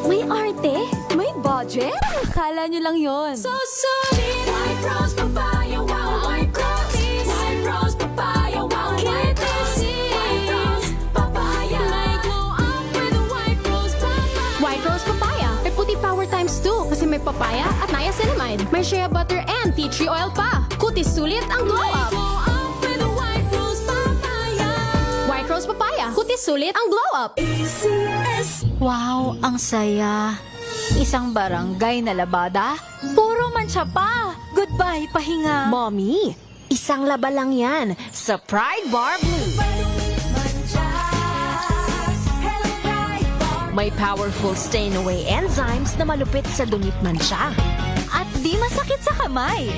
May arte? May budget? Akala nyo lang yon. So solid, white rose papaya, wow, white rose, white rose papaya, wow, white rose, white rose papaya. May glow up with white rose papaya. White rose papaya. May puti power times 2 kasi may papaya at niacinamide. May shea butter and tea tree oil pa. Kutis sulit ang glow May up. glow up with white rose papaya. White rose papaya. Kutis sulit ang glow up. ACS. Wow, ang saya. Isang barangay na labada, puro mancha pa. Goodbye, pahinga. Mommy, isang laba lang yan sa Pride Bar Blue. May powerful stain-away enzymes na malupit sa dumit mansya. At di masakit sa kamay.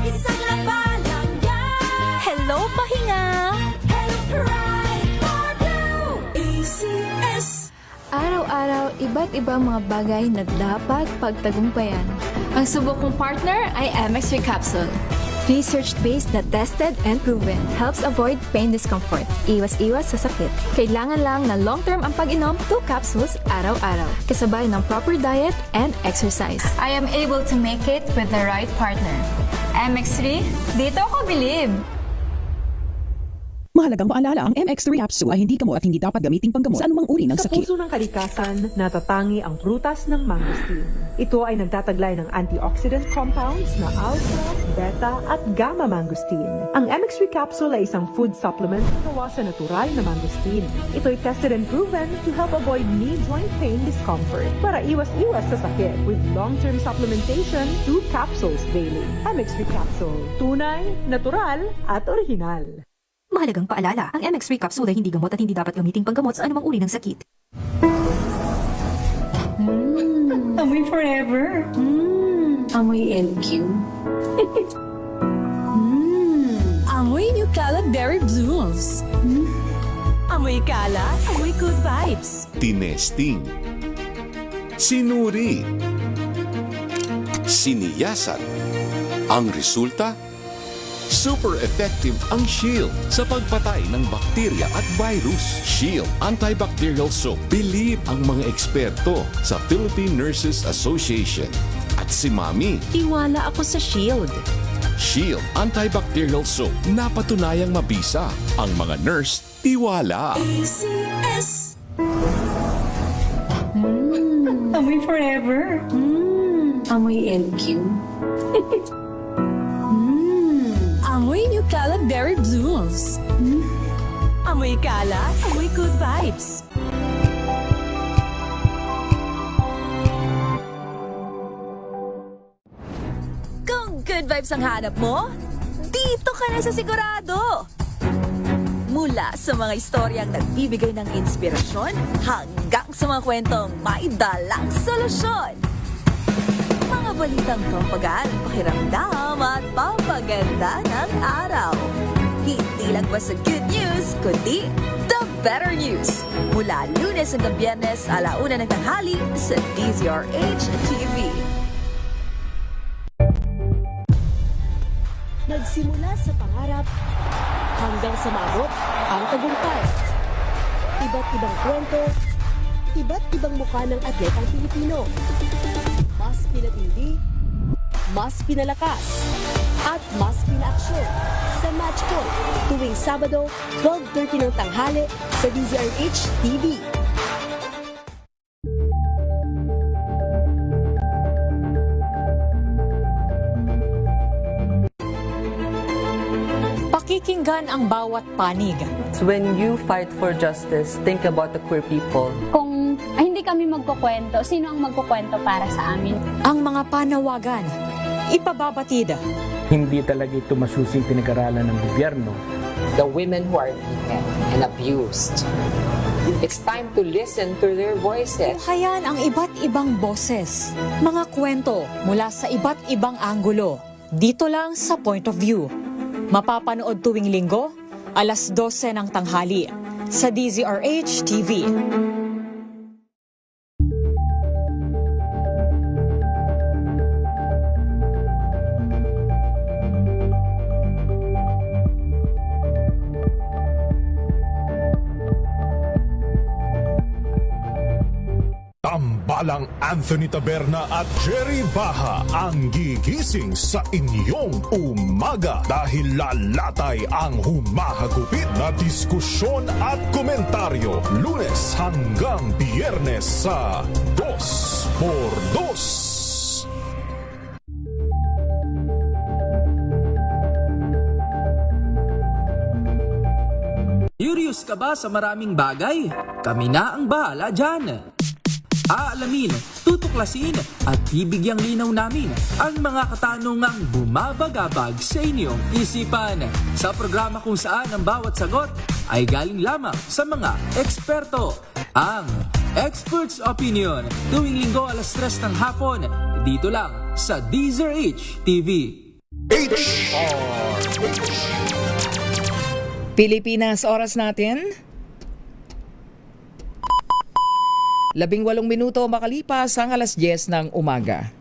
Isang laba lang yan. Hello, pahinga. Hello, Pride Bar Blue. ACS. Araw-araw, iba't ibang mga bagay na dapat pagtagumpayan. Ang subok kong partner ay MX3 Capsule. Research-based na tested and proven. Helps avoid pain discomfort. Iwas-iwas sa sakit. Kailangan lang na long-term ang pag-inom 2 capsules araw-araw. Kasabay ng proper diet and exercise. I am able to make it with the right partner. MX3, dito ako bilib! Mahalagang paalala, ang MX3 capsule ay hindi gamot at hindi dapat gamitin panggamot sa anumang uri ng Sa sakit. puso ng kalikasan, natatangi ang prutas ng mangosteen. Ito ay nagtataglay ng antioxidant compounds na alpha, beta at gamma mangosteen. Ang MX3 capsule ay isang food supplement na gawa sa natural na mangosteen. Ito ay tested and proven to help avoid knee joint pain discomfort para iwas-iwas sa sakit with long-term supplementation 2 capsules daily. MX3 capsule. Tunay, natural at original. Mahalagang paalala, ang MX3 capsule ay hindi gamot at hindi dapat gamitin panggamot sa anumang uri ng sakit. Amoy forever. Amoy LQ. Amoy New Cala Berry Blooms. Amoy Cala, amoy good vibes. Tinesting, sinuri, siniyasan. Ang resulta? Super effective ang Shield sa pagpatay ng bakterya at virus. Shield Antibacterial Soap. Believe ang mga eksperto sa Philippine Nurses Association. At si Mami. Tiwala ako sa Shield. Shield Antibacterial Soap. Napatunayang mabisa. Ang mga nurse, tiwala. ACS. Amoy forever. Amoy LQ. Amoy New Cala Berry Blooms. Amoy Cala, amoy good vibes. Kung good vibes ang hanap mo, dito ka na sa sigurado. Mula sa mga istoryang nagbibigay ng inspirasyon hanggang sa mga kwentong may dalang solusyon. Mga balitang pampagaan ang pakiramdam at papaganda ng araw. Hindi lang ba sa good news, kundi the better news. Mula Lunes hanggang Biyernes, 1:00 ng tanghali sa DZRH TV. Nagsimula sa pangarap hanggang sa maabot ang tagumpay. Iba't ibang kwento, iba't ibang mukha ng atletang Pilipino. Mas pinatindi, mas pinalakas, at mas pinaaksyon sa Match Point tuwing Sabado, 12:30 ng tanghali sa DZRH TV. Pakikinggan ang bawat panig. When you fight for justice, think about the queer people. Kung hindi kami magkukwento, sino ang magkukwento para sa amin? Ang mga panawagan, ipababatid. Hindi talaga ito masusing pinag-aralan ng gobyerno. The women who are beaten and abused. It's time to listen to their voices. Tunghayan ang iba't ibang boses. Mga kwento mula sa iba't ibang anggulo. Dito lang sa Point of View. Mapapanood tuwing linggo, 12:00 ng tanghali sa DZRH TV. Tambalang Anthony Taberna at Jerry Baha ang gigising sa inyong umaga dahil lalatay ang humahagupit na diskusyon at komentaryo Lunes hanggang Biyernes sa 2x2. Curious ka ba sa maraming bagay? Kami na ang bahala dyan. Aalamin, tutuklasin at bibigyang linaw namin ang mga katanungang bumabagabag sa inyong isipan. Sa programa kung saan ang bawat sagot ay galing lamang sa mga eksperto. Ang Expert's Opinion, tuwing linggo 3:00 ng hapon, dito lang sa DZRH TV. Pilipinas, oras natin 18 minuto makalipas ang 10:00 ng umaga.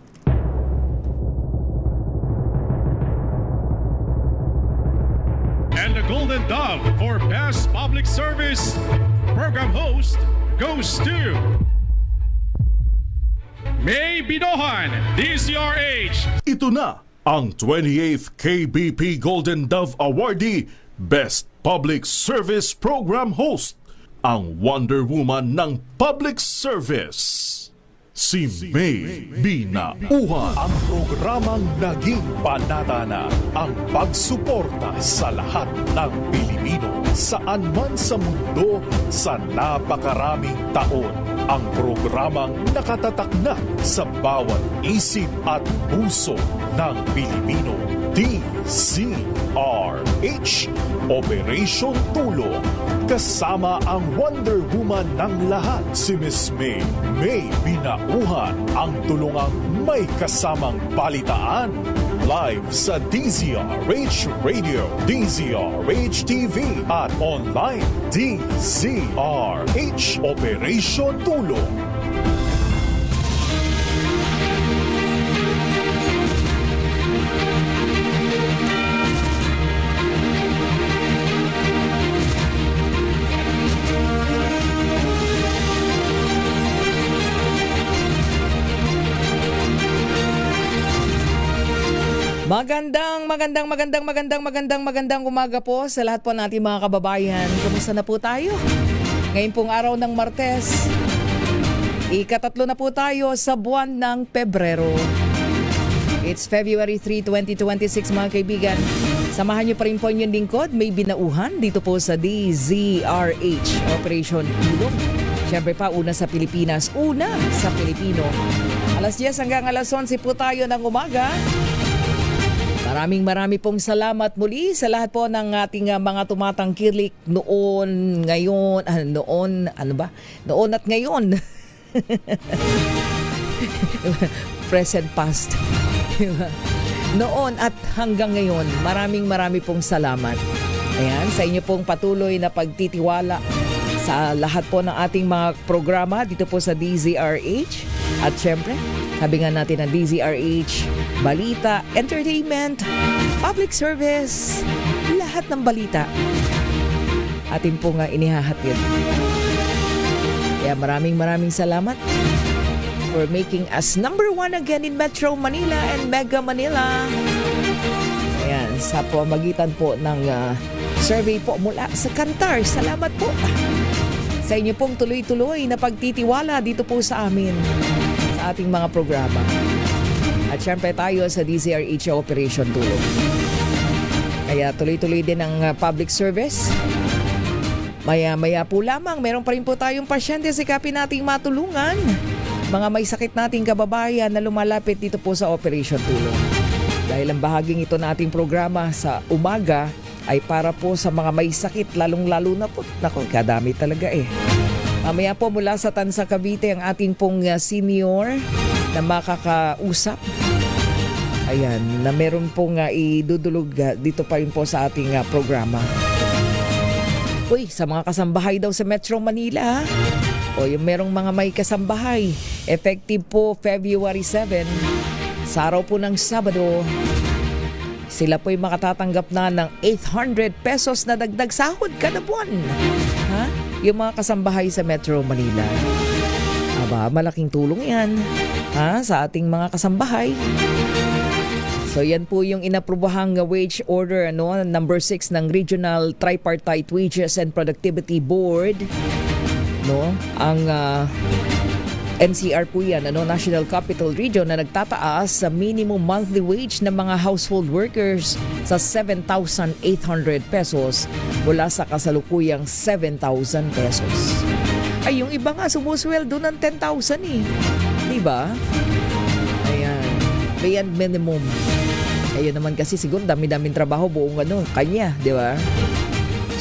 And the Golden Dove for Best Public Service Program Host goes to May Binohan, DZRH. Ito na ang 28th KBP Golden Dove Awardee Best Public Service Program Host, ang Wonder Woman ng Public Service, si May Binauhan. Ang programang naging panata na ang pagsuporta sa lahat ng Pilipino saan man sa mundo sa napakaraming taon. Ang programang nakatatak na sa bawat isip at puso ng Pilipino. DZRH, Operation Tulong. Kasama ang Wonder Woman ng lahat, si Miss May Binauhan, ang tulungang may kasamang balitaan. Live sa DZRH Radio, DZRH TV at online DZRH, Operation Tulong. Magandang umaga po sa lahat po natin mga kababayan. Kumusta na po tayo? Ngayon pong araw ng Martes, ika-3 na po tayo sa buwan ng Pebrero. It's February 3, 2026 mga kaibigan. Samahan niyo pa rin po inyong lingkod, May Binauhan dito po sa DZRH Operation Tulong. Siyempre pa, una sa Pilipinas, una sa Pilipino. 10:00 hanggang 11:00 po tayo ng umaga. Marami pong salamat muli sa lahat po ng ating mga tumatangkilik noon, ngayon, noon at ngayon. Present, past. Noon at hanggang ngayon, marami pong salamat. Ayan, sa inyo pong patuloy na pagtitiwala sa lahat po ng ating mga programa dito po sa DZRH. At syempre, sabi nga natin ng DZRH, balita, entertainment, public service, lahat ng balita atin po nga inihahatid. Kaya maraming salamat for making us number 1 again in Metro Manila and Mega Manila. Ayan, sa pamagitan po ng survey po mula sa Kantar. Salamat po sa inyo pong tuloy-tuloy na pagtitiwala dito po sa amin sa ating mga programa. At syempre tayo sa DZRH Operation Tulong. Kaya tuloy-tuloy din ang public service. Maya-maya po lamang, meron pa rin po tayong pasyente sikapin nating matulungan. Mga may sakit nating kababayan na lumalapit dito po sa Operation Tulong. Dahil ang bahaging ito nating programa sa umaga ay para po sa mga may sakit, lalong-lalo na po. Naku, kadami talaga eh. Mamaya po mula sa Tansa Cavite ang ating pong senior na makakausap. Ayan, na meron pong idudulog dito pa rin po sa ating programa. Uy, sa mga kasambahay daw sa Metro Manila, o yung merong mga may kasambahay, effective po February 7, sa araw po ng Sabado, sila po'y makatatanggap na ng 800 pesos na dagdag sahod kada buwan. Ha? Yung mga kasambahay sa Metro Manila. Aba, malaking tulong yan sa ating mga kasambahay. So yan po yung inaprobahang wage order number 6 ng Regional Tripartite Wages and Productivity Board. Ang NCR po yan, National Capital Region, na nagtataas sa minimum monthly wage ng mga household workers sa 7,800 pesos mula sa kasalukuyang 7,000 pesos. Ay, yung iba nga sumusweldo ng 10,000 eh. Diba? Ayan. Beyond minimum. Ayun naman kasi siguro dami-daming trabaho buong kanya, di ba?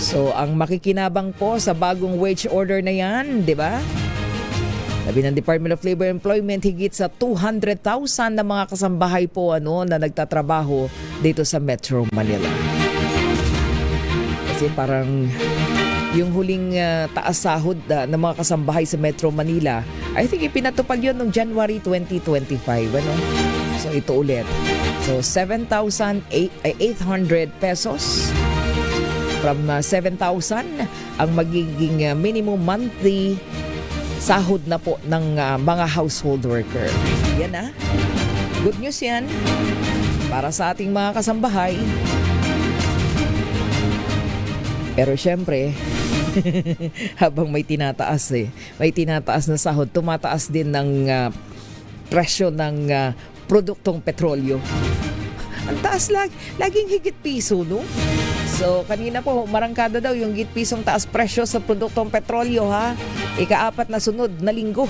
So, ang makikinabang po sa bagong wage order na yan, di ba? Sabi ng Department of Labor and Employment, higit sa 200,000 na mga kasambahay po na nagtatrabaho dito sa Metro Manila. Kasi parang yung huling taas sahod ng mga kasambahay sa Metro Manila, I think ipinatupag yun noong January 2025. So ito ulit. So 7,800 pesos. From 7,000 ang magiging minimum monthly sahod na po ng mga household worker. Yan Good news yan para sa ating mga kasambahay. Pero syempre, habang may tinataas may tinataas na sahod, tumataas din ng presyo ng produktong petrolyo. Ang taas laging higit piso, no? So, kanina po, marangkada daw yung higit pisong taas presyo sa produktong petrolyo, Ika-4 na sunod na linggo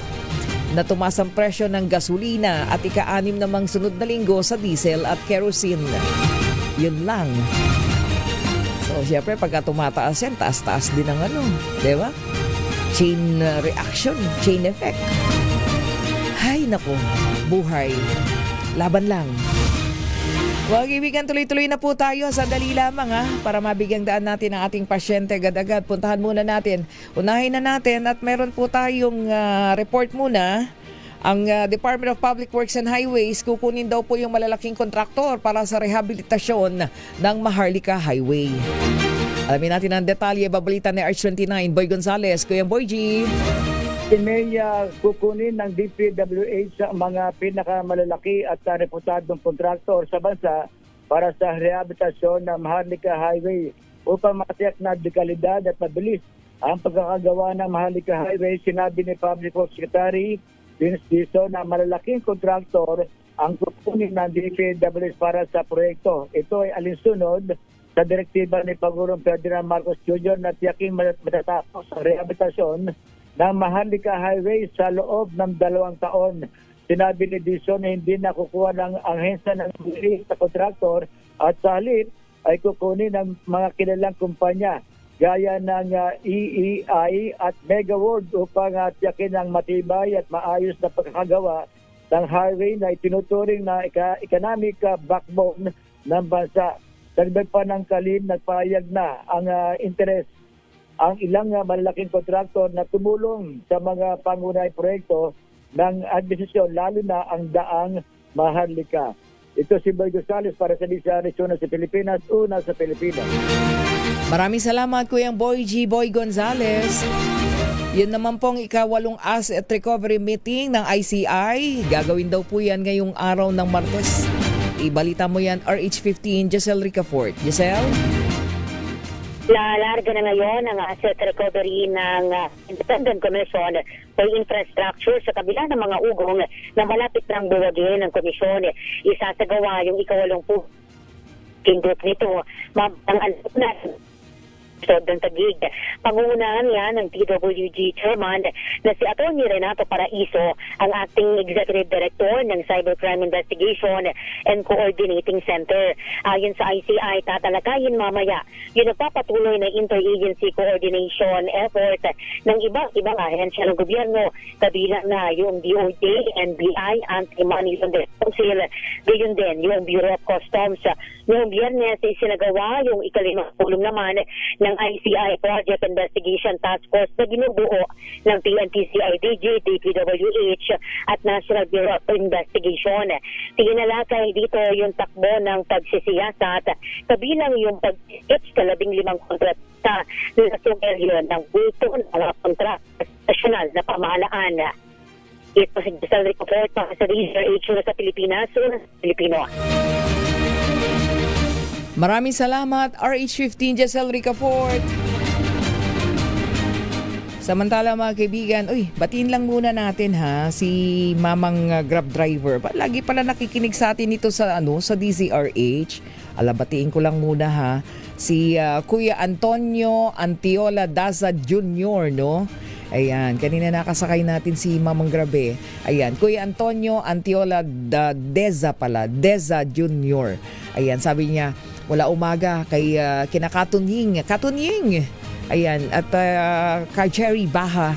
na tumaas ang presyo ng gasolina at ika-6 namang sunod na linggo sa diesel at kerosene. Yun lang. So, syempre, pagka tumataas yan, taas-taas din ang di ba? Chain reaction, chain effect. Hay, nako, buhay. Laban lang. Mga kaibigan, tuloy-tuloy na po tayo. Sandali lamang para mabigyang daan natin ang ating pasyente agad-agad. Puntahan muna natin. Unahin na natin at meron po tayong report muna. Ang Department of Public Works and Highways, kukunin daw po yung malalaking kontraktor para sa rehabilitasyon ng Maharlika Highway. Alamin natin ang detalye. Babalita ni RH29, Boy Gonzales. Kuya Boy G. May kukunin ng DPWH sa mga pinakamalalaki at reputadong kontraktor sa bansa para sa rehabilitasyon ng Maharlika Highway upang matiyak na dekalidad at mabilis ang pagkakagawa ng Maharlika Highway. Sinabi ni Public Works Secretary Vince Dizon na malalaking kontraktor ang kukunin ng DPWH para sa proyekto. Ito ay alinsunod sa direktiba ni Pangulong Ferdinand Marcos Jr. na tiyaking matatapos ang rehabilitasyon ng Maharlika Highway sa loob ng 2 taon. Sinabi ni Dizon na hindi nakukuha ng ahensya ng sa kontraktor at sa halip ay kukunin ng mga kilalang kumpanya gaya ng EEI at Mega World upang tiyakin ang matibay at maayos na pagkakagawa ng highway na itinuturing na economic backbone ng bansa. Dagdag pa ng Kalin, nagpahayag na ang interes ang ilang malalaking kontraktor na tumulong sa mga pangunahing proyekto ng administrasyon, lalo na ang daang Maharlika. Ito si Boy Gonzales para sa Arizona sa Pilipinas, una sa Pilipinas. Maraming salamat Kuya Boy G. Boy Gonzales. Yun naman pong ika-8 Asset Recovery Meeting ng ICI. Gagawin daw po yan ngayong araw ng Martes. Ibalita mo yan, RH15, Giselle Ricafort. Giselle? Lalarga na ngayon ang asset recovery ng Independent Commission for Infrastructure sa kabila ng mga ugong na malapit ng buwagin ng komisyon. Isasagawa yung ika-80 group nito. Ang na ng Taguig. Pangungunahan yan ng TWG Chairman na si Atty. Renato Paraiso, ang Acting Executive Director ng Cybercrime Investigation and Coordinating Center. Ayon sa ICI, tatalakayin mamaya yung nagpapatuloy na interagency coordination effort ng ibang ahensya ng gobyerno, kabilang na yung DOJ, NBI, Anti-Money Laundering Council, gayon din yung Bureau of Customs. Noong Biyernes, isinagawa yung ika-50 naman ng ICI Project Investigation Task Force na ginubuo ng PNP-CIDG, DPWH at National Bureau of Investigation. Tinalakay dito yung takbo ng pagsisiyasat, kabilang yung pag-skip sa 15 kontrata na sumeryo ng bulto ng mga kontrata nasyonal na pamahalaan. Ito si Giselle Ricafort para sa DZRH sa Pilipinas, una sa Pilipino. Maraming salamat, RH15 Giselle Ricafort. Samantala mga kaibigan, batiin lang muna natin si Mamang Grab driver. Lagi pala nakikinig sa atin ito sa sa DZRH. Batiin ko lang muna si Kuya Antonio Antiola Daza Jr., no? Ayan, kanina nakasakay natin si Mamang Grabe. Ayan, Kuya Antonio Antiola Deza Deza Jr. Ayan, sabi niya, wala umaga kay kinakatunying. Ayan, at kay Cherry Baha.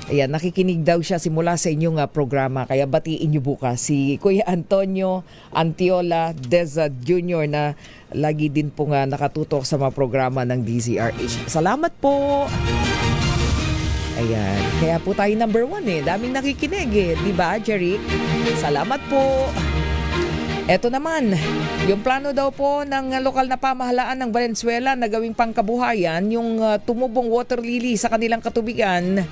Ayan, nakikinig daw siya simula sa inyong programa. Kaya batiin niyo bukas si Kuya Antonio Antiola Deza Jr. na lagi din po nakatutok sa mga programa ng DZRH. Salamat po! Ayan, kaya po tayo number 1 Daming nakikinig di ba, Jerry? Salamat po! Eto naman, yung plano daw po ng lokal na pamahalaan ng Valenzuela na gawing pangkabuhayan, yung tumubong water lily sa kanilang katubigan,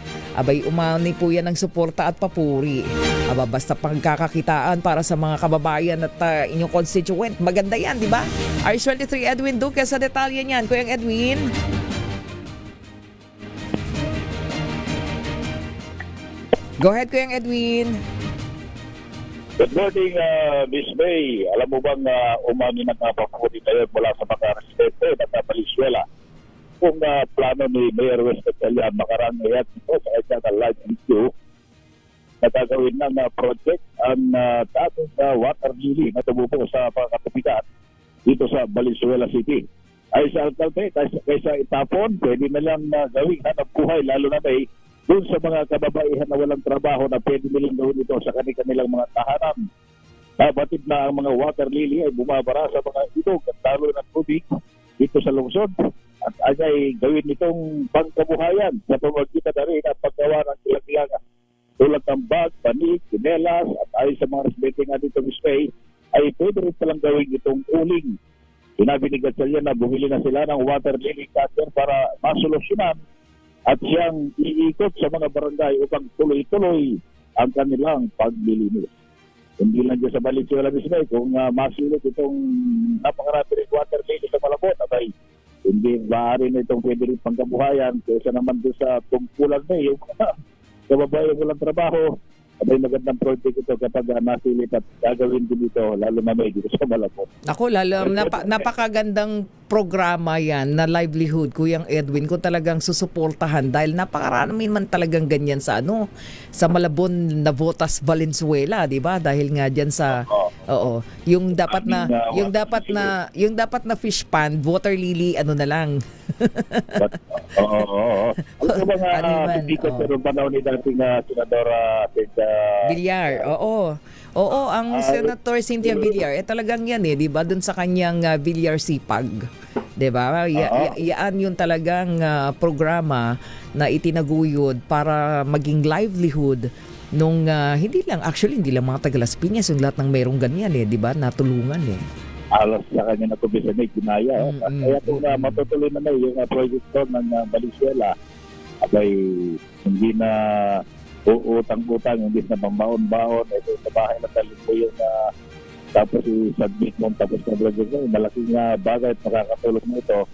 umani po yan ng suporta at papuri. Basta pangkakakitaan para sa mga kababayan at inyong constituent. Maganda yan, di ba? RH23 Edwin Duque sa detalye niyan. Kuyang Edwin. Go ahead, Kuyang Edwin. Good morning, Miss May. Alam mo bang umami ng papuri kayo mula sa mga residente ng Valenzuela kung plano ni Mayor West Gatchalian makarangayat ito sa kanya na live issue na gagawin ng project ang dating water lily na tumubo sa mga katubigan dito sa Valenzuela City. Ay sa alkalde, kaysa itapon, pwede na lang gawing hanap buhay, lalo na may doon sa mga kababaihan na walang trabaho na pwede nilang gawin ito sa kanilang mga tahanan. Batid na ang mga water lily ay bumabara sa mga ilog at talo ng tubig dito sa lungsod. At ay gawin itong pangkabuhayan sa pamagitan na rin at paggawa ng ilang-ilang tulad ng bag, panig, kinelas at ayon sa mga residente nga dito Mispay ay pwede rin palang gawin itong uling. Sinabi ni Gatchalian na bumili na sila ng water lily cutter para masolusyonan at siyang iikot sa mga barangay upang tuloy-tuloy ang kanilang paglilinis. Hindi lang dyan sa Valenzuela Mismay, kung masilot itong napakarami rin water lily sa Malabon, abay, hindi maaari na itong pwede rin pangkabuhayan kaysa naman doon sa tungkulan na yung mga kababayan walang trabaho. Abay, magandang project ito kapag nasilit at gagawin din ito, lalo na may dito sa Malabon. Ako, napakagandang programa yan na livelihood, Kuyang Edwin, kung talagang susuportahan dahil napakarami man talagang ganyan sa sa Malabon na Votas Valenzuela, di ba? Dahil nga diyan sa yung dapat na fish pond, water lily na lang. Ano ba hindi ko pero panahon ni dating Senadora Villar, Oo, ang Senator Cynthia Villar, talagang yan di ba? Doon sa kanyang Villar Sipag. Di ba? Yan yung talagang programa na itinaguyod para maging livelihood nung hindi lang mga taga Las Piñas, yung lahat ng merong ganyan di ba? Natulungan alas sa kanya na ito bisa may ginaya. Kaya kung matutuloy na yung project ng Valenzuela, abay hindi na uutang-utang, hindi na pambaon-baon, ito sa bahay na talin mo yung tapos i-submit mo, tapos na-project mo, malaking bagay at makakatulong mo ito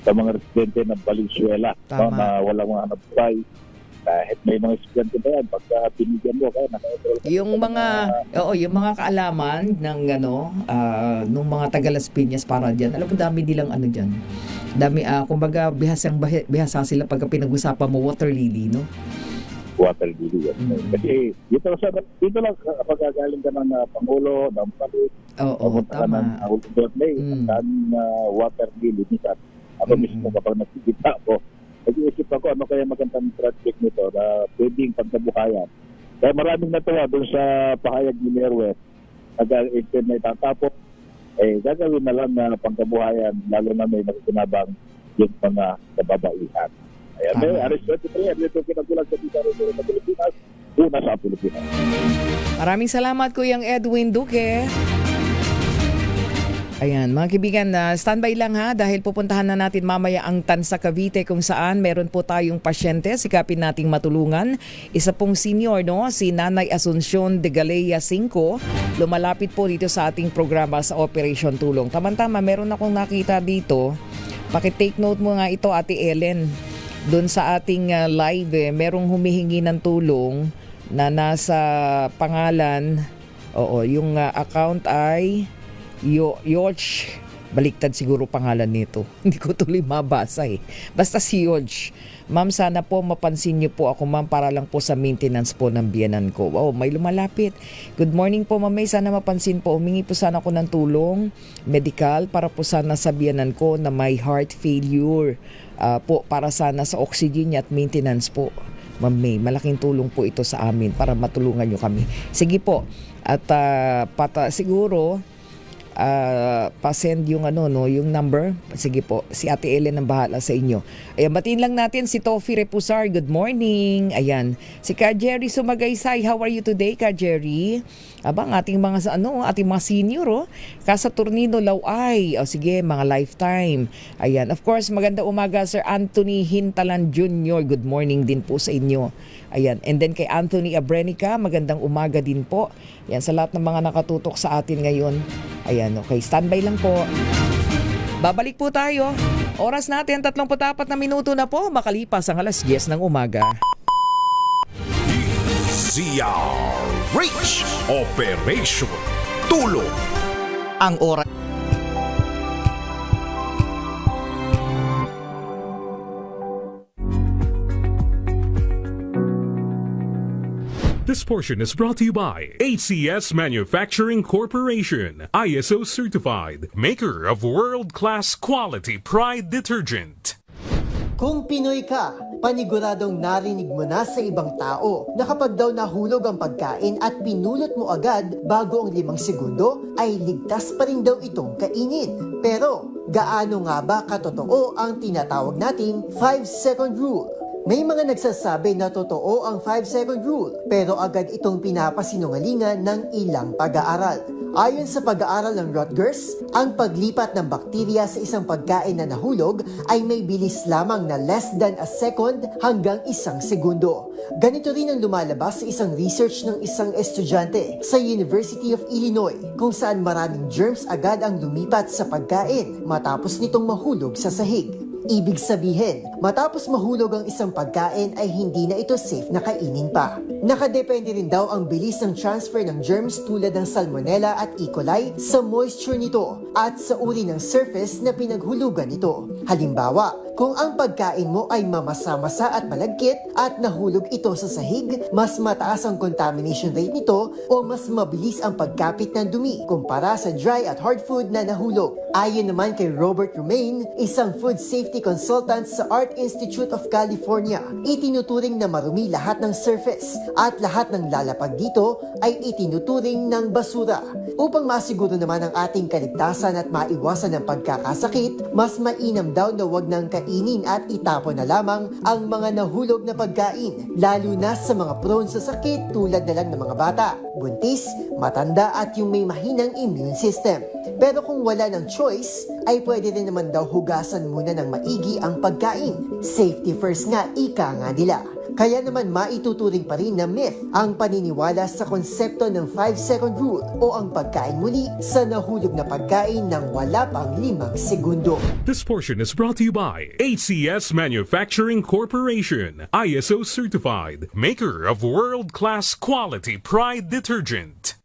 sa mga residente ng Valenzuela na walang mga hanap-buhay. Kahit may mga estudyante ba yan, pagka pinigyan mo kaya yung mga kaalaman ng nung mga taga Las Piñas para diyan. Alam mo dami nilang diyan. Dami kumbaga bihasa sila pagka pinag-usapan mo water lily, no? Water lily. Kasi dito lang kapag galing ka ng Pangulo, ng Palit. Tama. Water lily minsan. Ako mismo kapag nakikita ko, nag-iisip ako ano kaya magandang project nito na pwedeng pagkabuhayan. Kaya maraming natuwa doon sa pahayag ni Mayor West. Nag-internet na itatapos, gagawin na lang na pangkabuhayan, lalo na may nakikinabang yung mga kababaihan. Ayan, may RH23, ito kinagulang sa DZRH sa Pilipinas, una sa Pilipinas. Maraming salamat, Kuyang Edwin Duque. Ayan, mga kaibigan, standby lang ha dahil pupuntahan na natin mamaya ang Tansa Cavite kung saan meron po tayong pasyente, sikapin nating matulungan. Isa pong senior, no, si Nanay Asuncion de Galea 5, lumalapit po dito sa ating programa sa Operation Tulong. Tama-tama, meron akong nakita dito. Pakitake note mo nga ito, Ate Ellen. Doon sa ating live, merong humihingi ng tulong na nasa pangalan, yung account ay Yolch, baliktad siguro pangalan nito. Hindi ko tuloy mabasa eh. Basta si Yolch. Ma'am, sana po mapansin niyo po ako, ma'am, para lang po sa maintenance po ng biyanan ko. Wow, may lumalapit. Good morning po, ma'am. Sana mapansin po. Humingi po sana ako ng tulong medical para po sana sa biyanan ko na may heart failure. Po para sana sa oxygen niya at maintenance po. Ma'am May, malaking tulong po ito sa amin para matulungan niyo kami. Sige po. At siguro pa-send yung yung number. Sige po, si Ate Ellen ang bahala sa inyo. Ayan, batiin lang natin si Tofi Repusar. Good morning. Ayan, si Ka Jerry Sumagaysay. How are you today, Ka Jerry? Abang ating mga ating mga senior, Casa Tornino Laway. Sige, mga lifetime. Ayan, of course, maganda umaga Sir Anthony Hintalan Jr. Good morning din po sa inyo. Ayan, and then kay Anthony Abrenica, magandang umaga din po. Ayan, sa lahat ng mga nakatutok sa atin ngayon. Ayan, okay, standby lang po. Babalik po tayo. Oras natin, 34 na minuto na po, makalipas ang alas 10 ng umaga. DZRH Operation Tulong. Ang oras. This portion is brought to you by ACS Manufacturing Corporation, ISO certified, maker of world-class quality Pride detergent. Kung Pinoy ka, paniguradong narinig mo na sa ibang tao na kapag daw nahulog ang pagkain at pinulot mo agad bago ang 5 segundo, ay ligtas pa rin daw itong kainin. Pero, gaano nga ba katotoo ang tinatawag nating 5-second rule? May mga nagsasabi na totoo ang 5-second rule, pero agad itong pinapasinungalingan ng ilang pag-aaral. Ayon sa pag-aaral ng Rutgers, ang paglipat ng bakterya sa isang pagkain na nahulog ay may bilis lamang na less than a second hanggang 1 segundo. Ganito rin ang lumalabas sa isang research ng isang estudyante sa University of Illinois, kung saan maraming germs agad ang lumipat sa pagkain matapos nitong mahulog sa sahig. Ibig sabihin, matapos mahulog ang isang pagkain ay hindi na ito safe na kainin pa. Nakadepende rin daw ang bilis ng transfer ng germs tulad ng Salmonella at E. coli sa moisture nito at sa uri ng surface na pinaghulugan nito. Halimbawa, kung ang pagkain mo ay mamasa-masa at malagkit at nahulog ito sa sahig, mas mataas ang contamination rate nito o mas mabilis ang pagkapit ng dumi kumpara sa dry at hard food na nahulog. Ayon naman kay Robert Romaine, isang food safety consultant sa Art Institute of California, itinuturing na marumi lahat ng surface at lahat ng lalapag dito ay itinuturing ng basura. Upang masiguro naman ang ating kaligtasan at maiwasan ang pagkakasakit, mas mainam daw na wag nang kainin at itapon na lamang ang mga nahulog na pagkain, lalo na sa mga prone sa sakit tulad na lang ng mga bata, buntis, matanda at yung may mahinang immune system. Pero kung wala ng choice, ay pwede rin naman daw hugasan muna ng maigi ang pagkain. Safety first nga, ika nga nila. Kaya naman maituturing pa rin na myth ang paniniwala sa konsepto ng 5-second rule o ang pagkain muli sa nahulog na pagkain ng wala pang 5 segundo. This portion is brought to you by ACS Manufacturing Corporation, ISO certified, maker of world-class quality Pride detergent.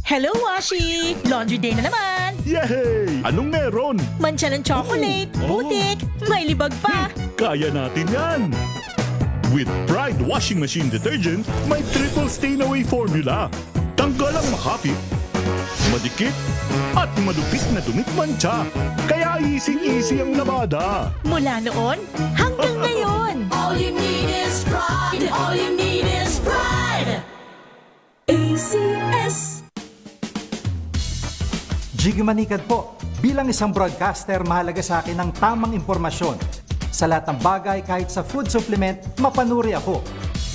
Hello, Washi! Laundry day na naman! Yay! Anong meron? Mancha ng chocolate, putik, may libag pa! Kaya natin yan! With Pride Washing Machine Detergent, may triple stain-away formula. Tanggal ang makapit, madikit, at malupit na dumit mancha. Kaya easy-easy ang labada. Mula noon hanggang ngayon! All you need is pride. All you need is pride. ACS. Jiggy Manikad po. Bilang isang broadcaster, mahalaga sa akin ang tamang impormasyon. Sa lahat ng bagay, kahit sa food supplement, mapanuri ako.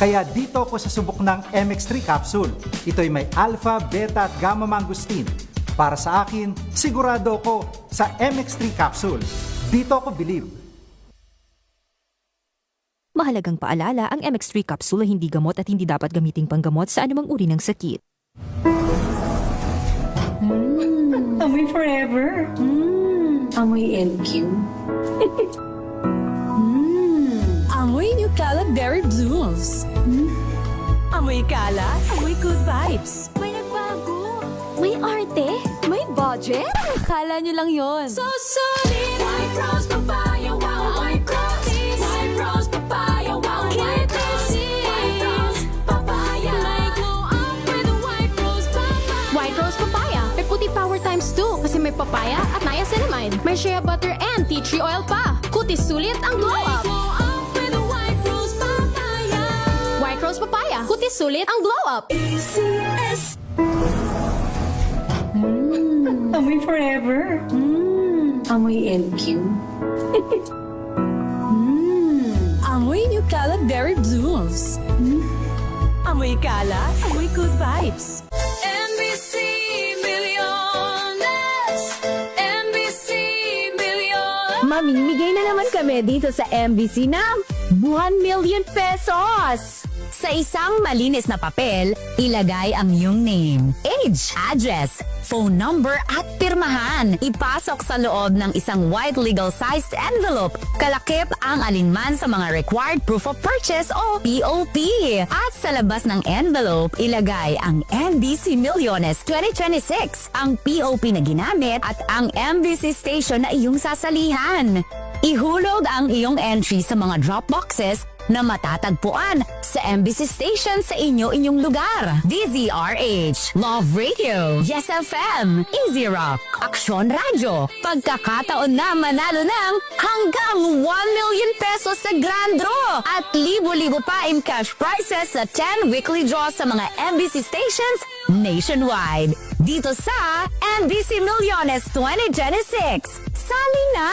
Kaya dito ako sa subok ng MX3 capsule. Ito'y may alpha, beta at gamma mangosteen. Para sa akin, sigurado ako sa MX3 capsule. Dito ako believe. Mahalagang paalala, ang MX3 capsule ay hindi gamot at hindi dapat gamiting panggamot sa anumang uri ng sakit. Amoy forever. Amoy LQ. Amoy New Caleb Berry Blooms. Amoy kalat, amoy good vibes. May nagbago. May arte. May budget. Akala nyo lang yon. So solid. White rose papaya, wow, white rose. White rose papaya, wow, white rose. White rose papaya. May glow up with a white rose papaya. White rose papaya. May puti power times 2 kasi may papaya at niacinamide. May shea butter and tea tree oil pa. Kutis sulit ang glow up. Glow up with a white rose papaya. White rose papaya. Kutis sulit ang glow up. ACS. Amoy forever. Amoy LQ. Amoy New Caleb Berry Blooms. Amoy kalat, amoy good vibes. NBC Milliones. NBC Milliones. Mamimigay na naman kami dito sa MBC ng 1 million pesos! Sa isang malinis na papel, ilagay ang iyong name, age, address, phone number at pirmahan. Ipasok sa loob ng isang white legal-sized envelope. Kalakip ang alinman sa mga required proof of purchase o POP. At sa labas ng envelope, ilagay ang NBC Milliones 2026, ang POP na ginamit at ang MBC station na iyong sasalihan. Ihulog ang iyong entry sa mga drop boxes na matatagpuan sa MBC station sa inyong lugar. DZRH, Love Radio, Yes FM, Easy Rock, Aksyon Radio. Pagkakataon na manalo ng hanggang 1 million pesos sa Grand Draw at libo-libo pa in cash prizes sa 10 weekly draws sa mga MBC stations nationwide. Dito sa MBC Milliones 2026. Sali na!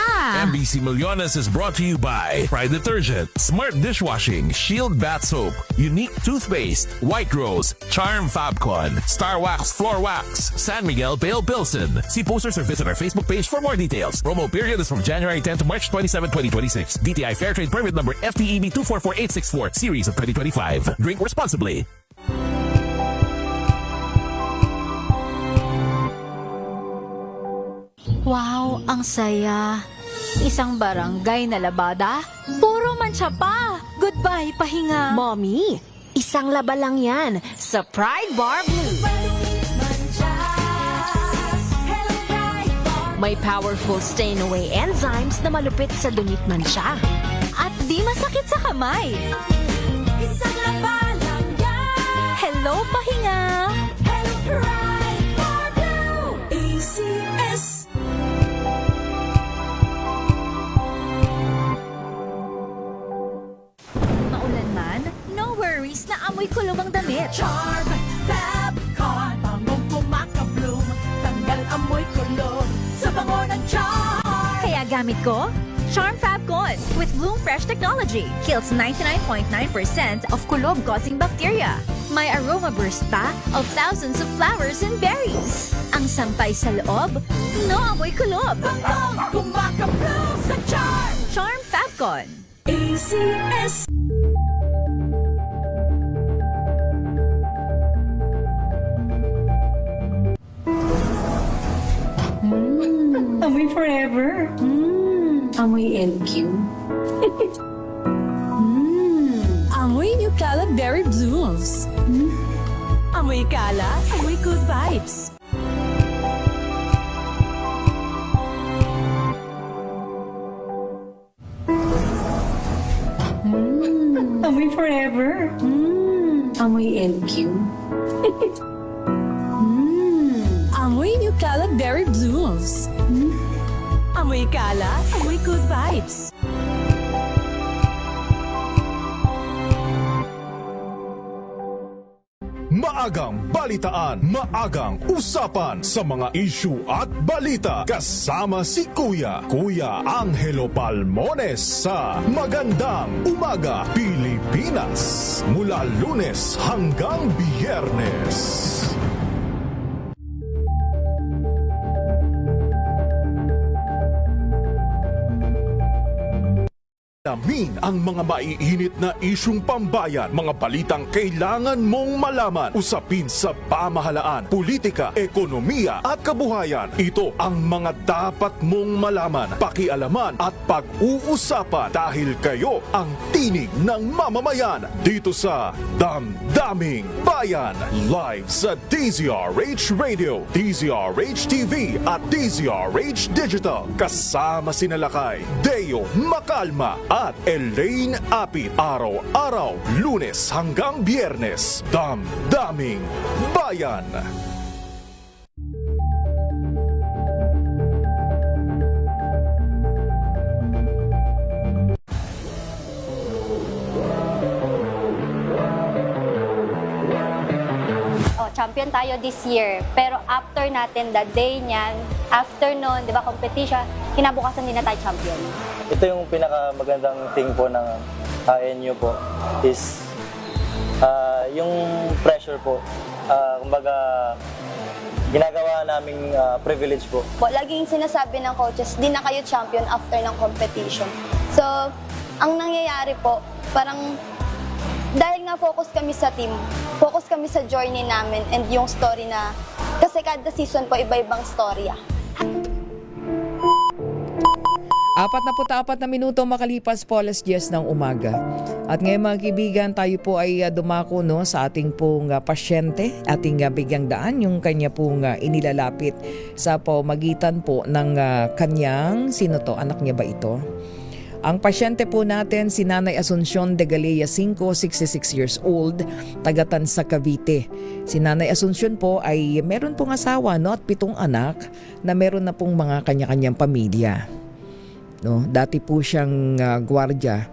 MBC Milliones is brought to you by Pride Detergent, Smart Dishwashing, Shield Bath Soap, Unique Toothpaste, White Rose, Charm Fabcon, Star Wax Floor Wax, San Miguel Pale Pilsen. See posters or visit our Facebook page for more details. Promo period is from January 10 to March 27, 2026. DTI Fair Trade Permit number FTEB 244864, series of 2025. Drink responsibly. Wow, ang saya. Isang barangay na labada, puro mancha pa. Goodbye, pahinga. Mommy, isang laba lang yan sa Pride Bar Blue. May powerful stain-away enzymes na malupit sa dunit mansya. At di masakit sa kamay. Isang laba lang yan. Hello, pahinga. Hello, Pride Bar Blue. ACS. Maulan man, no worries na amoy kulong ang damit. Charm Fabcon. Bangong kumakabloom. Tanggal amoy kulong sa bango ng charm. Kaya gamit ko, Charm Fabcon with Bloom Fresh technology. Kills 99.9% of kulob-causing bacteria. May aroma burst pa of thousands of flowers and berries. Ang sampay sa loob, no amoy kulob. Bangong kumakabloom sa charm. Charm Fabcon. ACS. Amoy forever. Amoy LQ. Amoy New Caleb Berry Blooms. Amoy kalat, amoy good vibes. Amoy forever. Amoy LQ. Amoy New Caleb Berry Blooms. Amoy kalat, amoy good vibes. Maagang balitaan, maagang usapan sa mga issue at balita. Kasama si Kuya Angelo Palmones sa Magandang Umaga Pilipinas. Mula Lunes hanggang Biyernes. Alamin ang mga maiinit na isyung pambayan, mga balitang kailangan mong malaman, usapin sa pamahalaan, politika, ekonomiya at kabuhayan. Ito ang mga dapat mong malaman, pakialaman at pag-uusapan dahil kayo ang tinig ng mamamayan dito sa Damdaming Bayan. Live sa DZRH Radio, DZRH TV at DZRH Digital. Kasama sinalakay Deo Macalma at Elaine Apit. Araw-araw, Lunes hanggang Biyernes. Damdaming Bayan. Champion tayo this year. Pero after natin, the day niyan, after nun, di ba, competition, kinabukasan din na tayo champion. Ito yung pinakamagandang thing po ng ANU po is yung pressure po. Kumbaga, ginagawa naming privilege po. Laging sinasabi ng coaches, di na kayo champion after ng competition. So, ang nangyayari po, parang dahil nga focus kami sa team, focus kami sa journey namin and yung story na, kasi kada season po iba-ibang storya. 44 na minuto makalipas po 10:00 ng umaga. At ngayon mga kaibigan, tayo po ay dumako sa ating pong pasyente, ating bigyang daan yung kanya pong inilalapit sa pamagitan po ng kanyang, sino to, anak niya ba ito? Ang pasyente po natin si Nanay Asuncion de Galea 5, 66 years old, tagatan sa Cavite. Si Nanay Asuncion po ay meron pong asawa at 7 anak na meron na pong mga kanya-kanyang pamilya. No, dati po siyang gwardiya.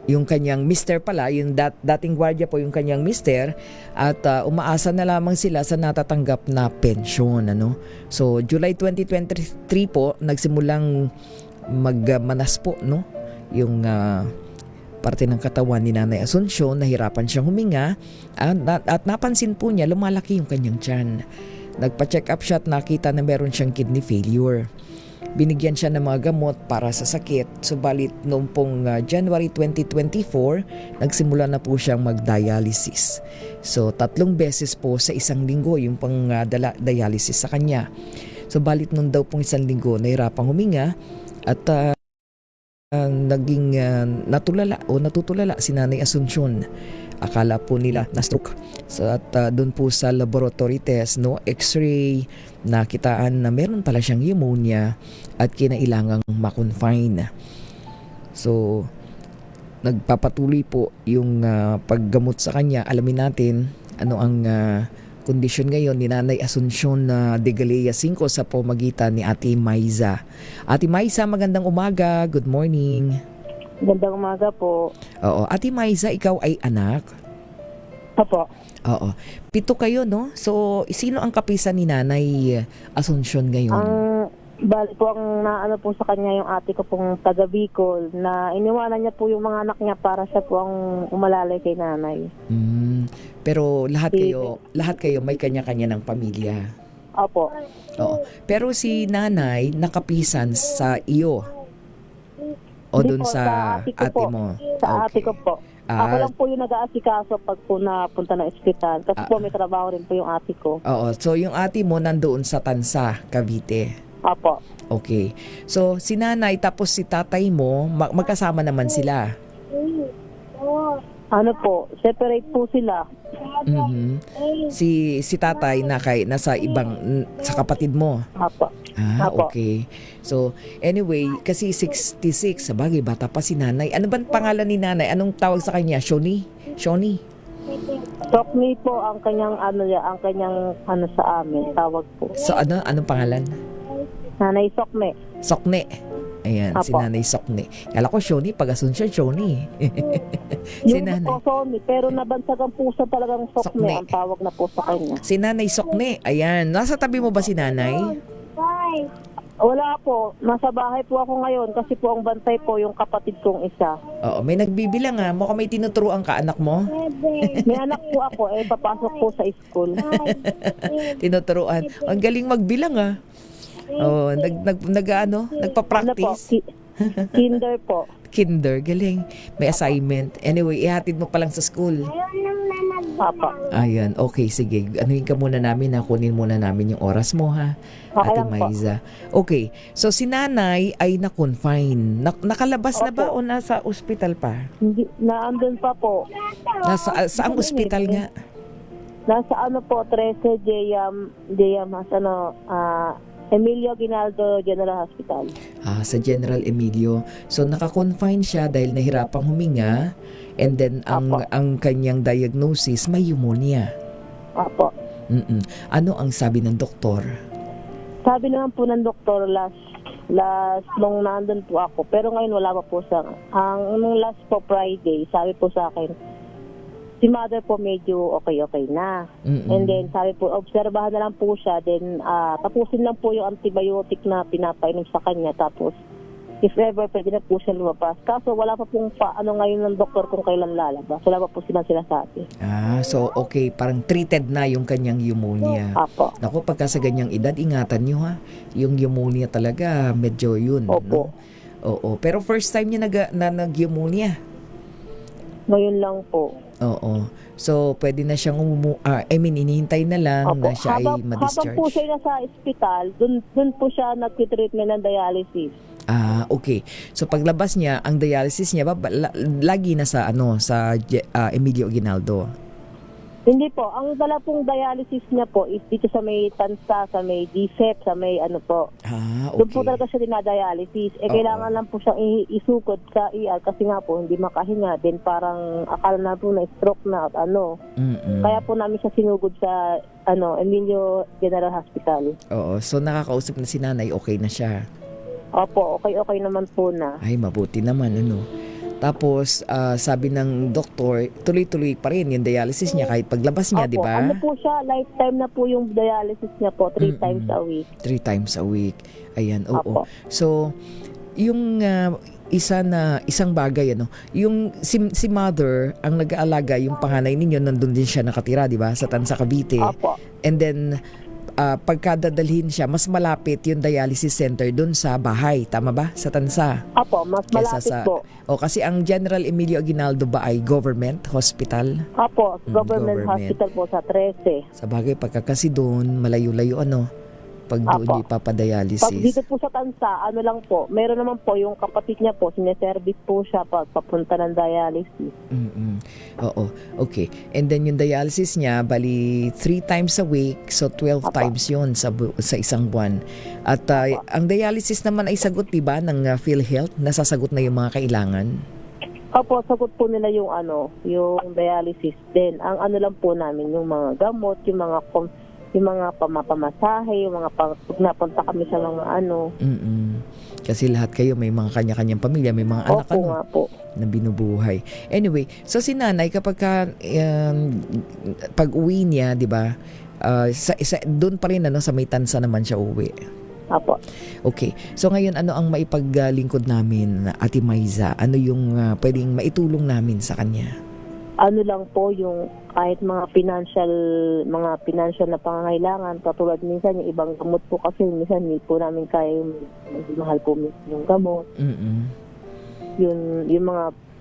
Yung kanyang mister pala, yung dating gwardiya po yung kanyang mister at umaasa na lamang sila sa natatanggap na pensyon. So July 2023 po nagsimulang magmanas po yung parte ng katawan ni Nanay Asuncion, nahirapan siyang huminga at napansin po niya lumalaki yung kanyang tiyan. Nagpa-check up siya at nakita na meron siyang kidney failure. Binigyan siya ng mga gamot para sa sakit. Subalit noong pong January 2024, nagsimula na po siyang mag-dialysis. So 3 beses po sa isang linggo yung pang dialysis sa kanya. Subalit noong daw pong 1 linggo, nahirapang huminga at naging natutulala si Nanay Asuncion. Akala po nila na stroke. So at doon po sa laboratory test, x-ray, nakitaan na meron pala siyang pneumonia at kinailangang ma-confine. So nagpapatuloy po yung paggamot sa kanya. Alamin natin ano ang kondisyon ngayon ni Nanay Asuncion de Galea 5 sa pamagitan ni Ate Maiza. Ate Maiza, magandang umaga. Good morning. Magandang umaga po. Oo. Ate Maiza, ikaw ay anak? Opo. Oo. 7 kayo, no? So, sino ang kapisan ni Nanay Asuncion ngayon? Bali po, ang naano po sa kanya yung ate ko pong taga Bicol na iniwanan niya po yung mga anak niya para siya po ang umalalay kay nanay. Pero lahat kayo may kanya-kanya ng pamilya. Opo. Oo. Pero si nanay nakapisan sa iyo? O dun sa ate mo? Sa ate ko po. Ako lang po yung nag-aasikaso pag po napunta ng ospital. Kasi po may trabaho rin po yung ate ko. Oo. So yung ate mo nandoon sa Tansa, Cavite? Opo. Okay. So si nanay tapos si tatay mo, magkasama naman sila? Ano po, separate po sila. Si tatay nasa sa kapatid mo? Apo. Okay. So, anyway, kasi 66, sabagay, bata pa si nanay. Ano ba pangalan ni nanay? Anong tawag sa kanya? Shoni? Sokme po ang kanyang sa amin, tawag po. So, anong pangalan? Nanay Sokme. Sokne. Ayan, si Apo. Nanay Sokne. Kala ko Shoni, pag-Asunsyon, Shoni. si Yung Nanay. po, Sony, pero nabansagan po sa talagang Sokne. Sokne, ang tawag na po sa kanya. Si Nanay Sokne. Ayan, nasa tabi mo ba si Nanay? Wala po, nasa bahay po ako ngayon kasi po ang bantay po yung kapatid kong isa. Oo, may nagbibilang ha. Mukhang may tinuturuan ka anak mo. May anak po ako, papasok po sa school. Tinuturuan. Ang galing magbilang ha. Oh, nagpa-practice. Kinder po. Kinder, galing. May assignment. Anyway, ihatid mo pa lang sa school. Papa. Ayan, okay, sige. Anuhin ka muna namin, kunin muna namin yung oras mo, ha? Okay Ate lang po. Maiza. Okay, so si nanay ay na-confine. Nakalabas na ba o nasa ospital pa? Hindi, naandun pa po. Saang ospital nga? Nasa ano po, 13 Emilio Aguinaldo General Hospital. Sa General Emilio. So naka-confine siya dahil nahirapang huminga, and then ang kanyang diagnosis may pneumonia. Apo. Ano ang sabi ng doktor? Sabi naman po ng doktor last nung nandun po ako, pero ngayon wala pa po siya. Nung last po Friday, sabi po sa akin, si mother po medyo okay na. And then sabi po, obserbahan na lang po siya, then tapusin lang po yung antibiotic na pinapainom sa kanya, tapos if ever pwede na po siya lumabas. Kaso wala pa pong paano ngayon ng doktor kung kailan lalabas. Wala pa po silang sinasabi. So okay, parang treated na yung kanyang pneumonia. Apo. Naku, pagka sa ganyang edad, ingatan nyo ha. Yung pneumonia talaga, medyo yun. Opo. No? Oo. Pero first time niya nag-pneumonia. Ngayon lang po. Oo. So, pwede na siyang inihintay na lang na siya ay ma-discharge. Habang po siya nasa ospital, dun po siya nag-treatment ng dialysis. Okay. So paglabas niya, ang dialysis niya lagi na sa Emilio Aguinaldo. Hindi po, ang dala pong dialysis niya po is dito sa may Tansa, sa may DSEP, sa may ano po. Okay. Doon po talaga siya dinadialysis. Kailangan lang po siyang isukod sa ER kasi nga po hindi makahinga. Then parang akala na po na stroke na at ano. Kaya po namin siya sinugod sa Emilio General Hospital. Oo. So nakakausap na si nanay, okay na siya. Opo, okay naman po na. Ay, mabuti naman, Tapos, sabi ng doktor, tuloy-tuloy pa rin yung dialysis niya kahit paglabas niya, di ba? Ano po siya, lifetime na po yung dialysis niya po, 3 times a week. 3 times a week. Ayan, oo. So, yung isang bagay, yung si mother, ang nag-aalaga, yung panganay ninyo, nandun din siya nakatira, di ba? Sa Tansa, Cavite. Opo. And then, pagkadadalhin siya, mas malapit yung dialysis center dun sa bahay. Tama ba? Sa Tansa. Apo, mas malapit po. Kasi ang General Emilio Aguinaldo ba ay government hospital? Apo, government hospital po sa 13. Sa bagay, pagkakasi doon, malayo-layo pag doon yung ipapadialysis. Pag dito po sa Tansa, lang po, meron naman po yung kapatid niya po, sineservice po siya pag papunta ng dialysis. Oo, okay. And then yung dialysis niya, bali 3 times a week, so 12 times yun sa isang buwan. At ang dialysis naman ay sagot, diba, ng PhilHealth, nasasagot na yung mga kailangan? Opo, sagot po nila yung yung dialysis. Then, ang lang po namin, yung mga gamot, yung mga pamapamasahe, yung mga pag napunta kami sa mga Kasi lahat kayo may mga kanya-kanyang pamilya, may mga anak nga po. Na binubuhay. Anyway, so si nanay kapag pag-uwi niya, 'di ba? Doon pa rin sa may Tansa naman siya uwi. Apo. Okay. So ngayon ano ang maipaglingkod namin, Ate Maiza? Ano yung pwedeng maitulong namin sa kanya? Lang po yung kahit mga financial na pangangailangan, katulad minsan yung ibang gamot po kasi minsan hindi po namin kaya mahal po yung gamot. Yung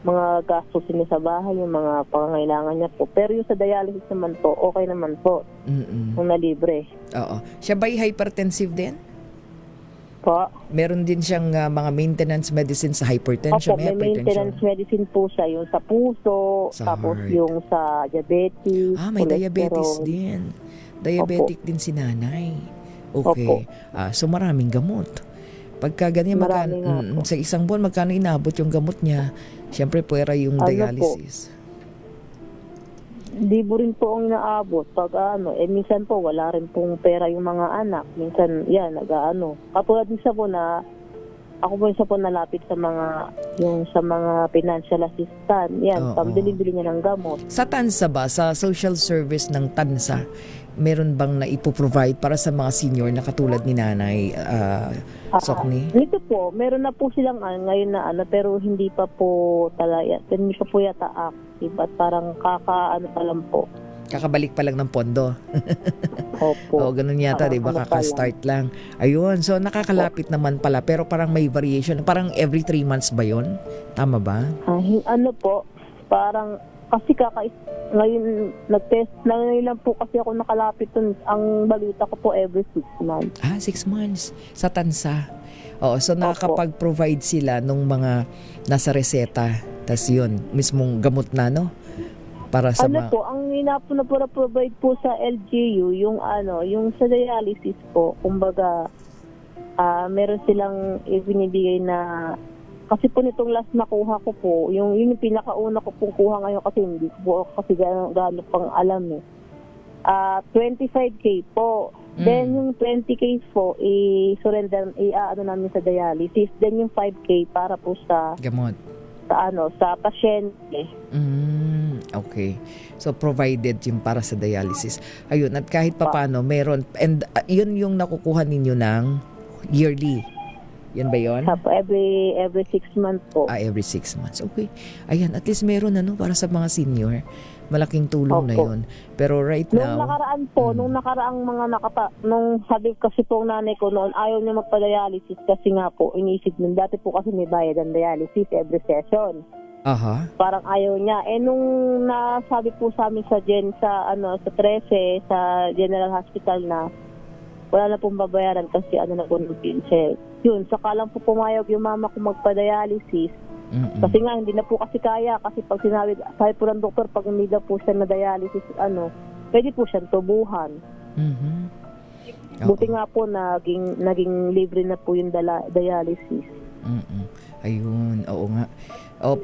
mga gastos niya sa bahay, yung mga pangangailangan niya po. Pero yung sa dialysis naman po, okay naman po. Kung nalibre. Oo. Siya ba'y hypertensive din? Po. Meron din siyang mga maintenance medicine sa hypertension. Opo, may maintenance medicine po siya. Yung sa puso, tapos yung sa diabetes. May diabetes din. Diabetic din si nanay. Okay. So maraming gamot. Pagka ganyan, sa isang buwan, magkano inabot yung gamot niya? Siyempre, pwera yung dialysis. Libo rin po ang inaabot. Pag minsan po, wala rin pong pera yung mga anak. Minsan, katulad nisa po na ako po isa po nalapit sa mga financial assistant. Yan, Oo. pambili-bili niya ng gamot. Sa TANSA ba, sa social service ng TANSA, meron bang naipoprovide para sa mga senior na katulad ni Nanay Sokni? Nito po, meron na po silang ngayon na pero hindi pa po hindi pa po yata active at parang kaka pa lang po. Kakabalik pa lang ng pondo. Opo. Oo, ganun yata, di ba? Ano pa Kaka-start lang. Ayun, so nakakalapit naman pala. Pero parang may variation. Parang every 3 months ba yon? Tama ba? Ano po, parang kasi ngayon nag-test na ngayon lang po kasi ako nakalapit dun. Ang balita ko po every 6 months. 6 months sa TANSA. Oo, so nakakapag-provide sila nung mga nasa reseta. Tas yun, mismong gamot na, no? Para sa po, ang provide po sa LGU, yung sa dialysis po, kumbaga, meron silang ibinibigay na, kasi po nitong last nakuha ko po, yung pinakauna ko pong kuha ngayon kasi hindi ko po kasi gaano pang alam 25K po. Then yung 20K po, i-surrender, namin sa dialysis. Then yung 5K para po sa gamot. Sa pasyente. Okay. So provided yung para sa dialysis. Ayun, at kahit papano meron, and yun yung nakukuha ninyo ng yearly. Yan ba yun? Every 6 months po. Every 6 months. Okay. Ayan, at least meron para sa mga senior. Malaking tulong na yun. Pero right now, nung nakaraan po, nung sabi kasi po nanay ko noon, ayaw niya magpa-dialysis kasi nga po, inisip nun, dati po kasi may bayad ang dialysis every session. Parang ayaw niya. Nung nasabi po sa amin sa 13, sa General Hospital na wala na pong babayaran kasi na po ng pincel. Yun, saka lang po pumayag yung mama ko magpa-dialysis. Kasi nga, hindi na po kasi kaya. Kasi pag sabi po ng doktor, pag hindi daw po siya na dialysis, pwede po siyang tubuhan. Buti nga po, naging libre na po yung dialysis. Ayun, oo nga.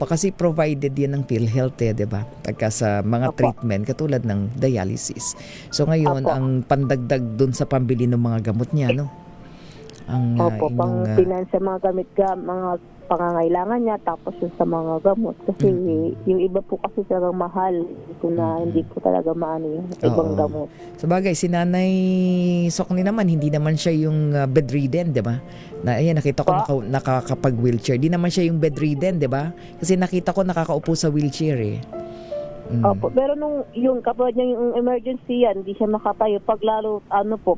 Kasi provided yan ng PhilHealth, di ba? Pagka sa mga treatment, katulad ng dialysis. So ngayon, ang pandagdag dun sa pambili ng mga gamot niya, no? Pang finansya mga gamit mga pangangailangan niya, tapos yung sa mga gamot. Kasi yung iba po kasi talagang mahal. Hindi po talaga maano yung ibang gamot. Sa bagay, si Nanay Sokni naman, hindi naman siya yung bedridden, di ba? Nakita ko nakakapag-wheelchair. Di naman siya yung bedridden, di ba? Kasi nakita ko nakakaupo sa wheelchair eh. Pero yung kapag niya yung emergency yan, hindi siya makatayo. Pag lalo,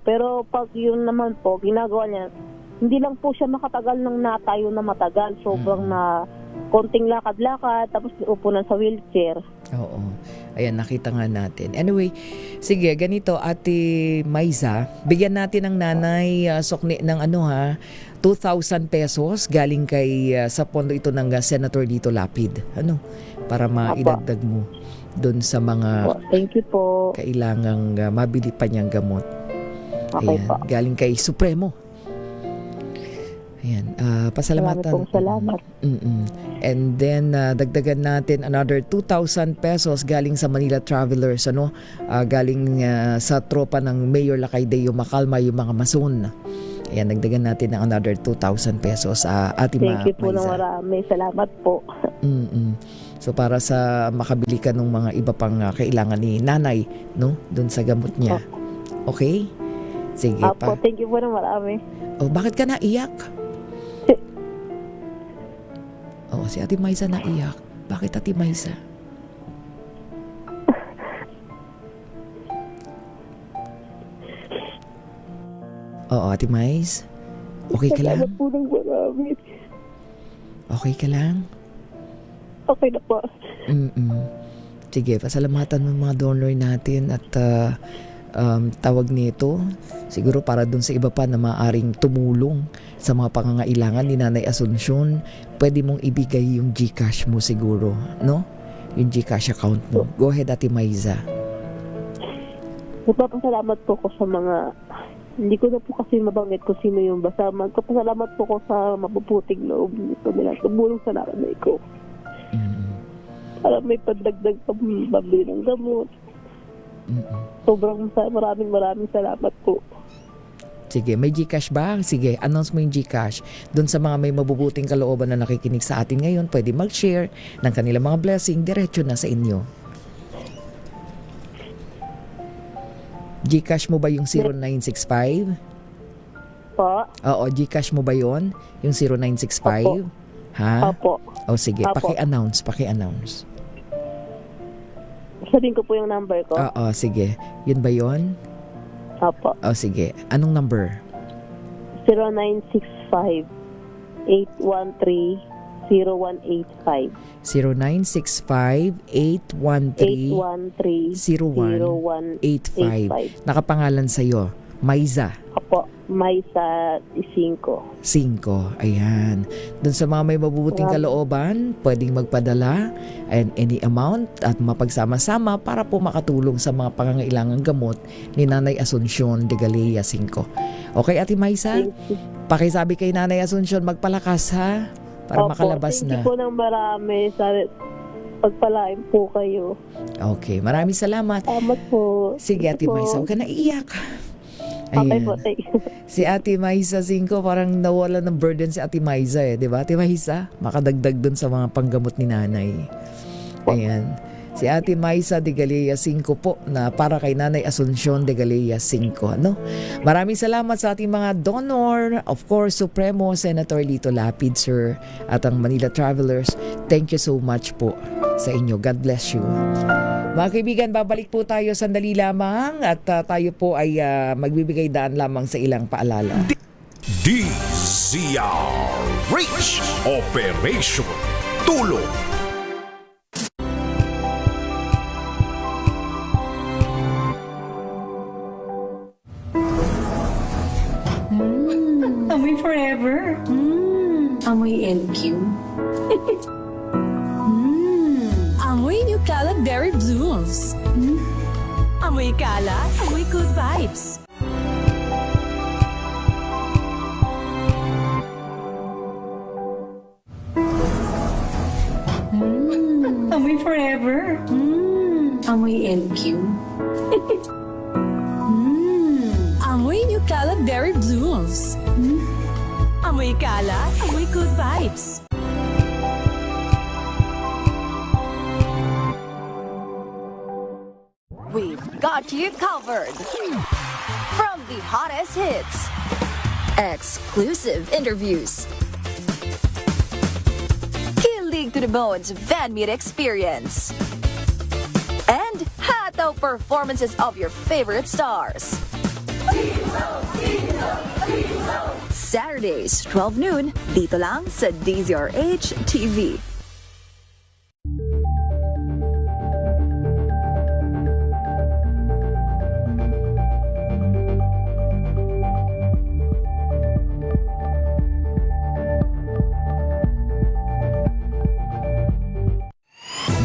pero pag yun naman po, ginagawa niya, hindi lang po siya makatagal ng natayo na matagal. Sobrang na konting lakad-lakad, tapos upo na sa wheelchair. Oo. Ayan, nakita nga natin. Anyway, sige, ganito, Ate Maiza, bigyan natin ng Nanay Sokni ng 2,000 pesos galing kay sa pondo ito ng Senator Dito Lapid. Para maidagdag mo doon sa mga thank you po. Kailangang mabili pa niyang gamot. Okay. Ayan, galing kay Supremo. Ayan, pasalamatan. Salamat. And then, dagdagan natin another 2,000 pesos galing sa Manila Travelers, galing sa tropa ng Mayor Lacaydeo Macalma, yung mga mason. Ayan, dagdagan natin ng another 2,000 pesos. Ate Thank you po Maiza. ng marami. Salamat po. So, para sa makabili ka ng mga iba pang kailangan ni Nanay, no? Doon sa gamot niya. Okay? Sige pa. Thank you po ng marami. Bakit ka naiyak? Si Ate Maiza naiyak. Bakit Ate Maiza? Ate Maiz. Okay ka lang? Salamat po ng marami. Okay ka lang? Okay na po. Sige, pasalamatan ng mga donor natin at tawag nito siguro para dun sa iba pa na maaaring tumulong sa mga pangangailangan ni Nanay Asuncion, pwede mong ibigay yung GCash mo siguro, no? Yung GCash account mo. Go ahead, Ate Maiza. Nagpapasalamat po ko sa mga, hindi ko na po kasi mabanggit kung sino yung basta. Magpapasalamat po ko sa mabubuting loob nito nila. Tumulong sa nanay ko. Para may pandagdag pambili ng gamot. Sobrang maraming salamat po. Sige, may GCash ba? Sige, announce mo yung GCash. Doon sa mga may mabubuting kalooban na nakikinig sa atin ngayon, pwede mag-share ng kanilang mga blessing, diretso na sa inyo. GCash mo ba yung 0965? Po. Oo, GCash mo ba yon? Yung 0965? Opo. Ha? Opo. O sige, Opo. paki-announce. Sabihin ko po yung number ko. Oo, sige. Yun ba yon? Opo. O sige, anong number? 0965-813-0185. 0965-813-0185. Nakapangalan sa'yo, Maiza. Opo, Maiza 5. 5. Ayan. Doon sa mga may mabubuting kalooban, pwedeng magpadala and any amount at mapagsama-sama para po makatulong sa mga pangangailangang gamot ni Nanay Asuncion de Galea 5. Okay, Ate Maiza? Pakisabi kay Nanay Asuncion, magpalakas ha? Para makalabas na. Thank you po ng marami. Pagpalain po kayo. Okay, maraming salamat. Salamat po. Sige, Ate Maiza, huwag ka na iiyak. Okay Ayan. po, thank you. Si Ate Maiza 5, parang nawala ng burden si Ate Maiza di ba? Ate Maiza, makadagdag dun sa mga panggamot ni nanay. Ayan. Si Ate Maiza de Galea 5 po na para kay Nanay Asuncion de Galea 5. Ano? Maraming salamat sa ating mga donor. Of course, Supremo Senator Lito Lapid, sir, at ang Manila Travelers. Thank you so much po sa inyo. God bless you. Mga kaibigan, babalik po tayo sandali lamang at tayo po ay magbibigay daan lamang sa ilang paalala. DZRH Operation Tulong. Amoy forever. Amoy LQ. Amoy New Caleb Berry Blooms. Amoy kala, amoy good vibes. Amoy forever. Amoy LQ. Amoy New Caleb Berry Blooms. Amoy kala, amoy good vibes. We've got you covered. From the hottest hits, exclusive interviews, kilig to the bones fan meet experience, and hataw performances of your favorite stars. Saturdays, 12 noon, dito lang sa DZRH TV.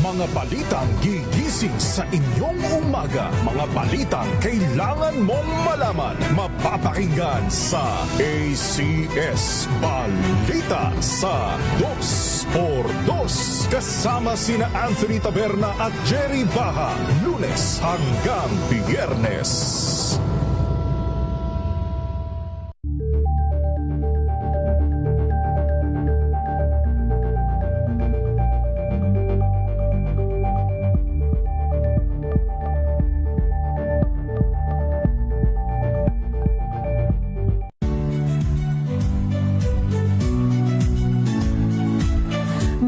Mga balitang gigising sa inyong umaga. Mga balitang kailangan mong malaman. Mapapakinggan sa ACS Balita sa 2x2. Kasama sina Anthony Taberna at Jerry Baha. Lunes hanggang Biyernes.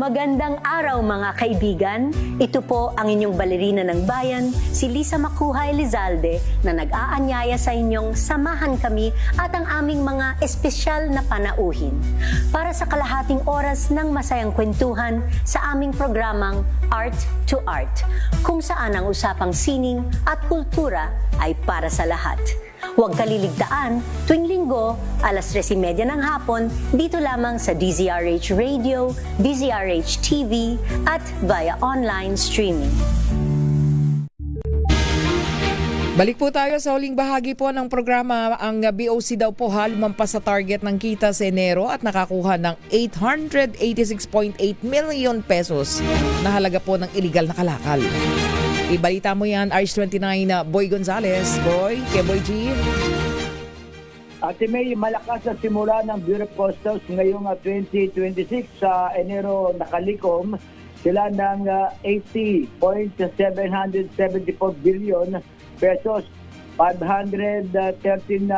Magandang araw mga kaibigan. Ito po ang inyong balerina ng bayan, si Lisa Makuha Elizalde, na nag-aanyaya sa inyong samahan kami at ang aming mga espesyal na panauhin para sa kalahating oras ng masayang kwentuhan sa aming programang Art to Art, kung saan ang usapang sining at kultura ay para sa lahat. Huwag kaliligtaan, tuwing linggo, alas 3:30 ng hapon, dito lamang sa DZRH Radio, DZRH TV, at via online streaming. Balik po tayo sa huling bahagi po ng programa. Ang BOC daw po lumampas sa target ng kita sa Enero at nakakuha ng 886.8 million pesos na halaga po ng illegal na kalakal. Ibalita mo yan, RH29 Boy Gonzales. Boy, kay Boy G. Ate May, malakas ang simula ng Bureau of Customs ngayong 2026 sa Enero nakalikom. Sila ng 80.774 billion pesos, 513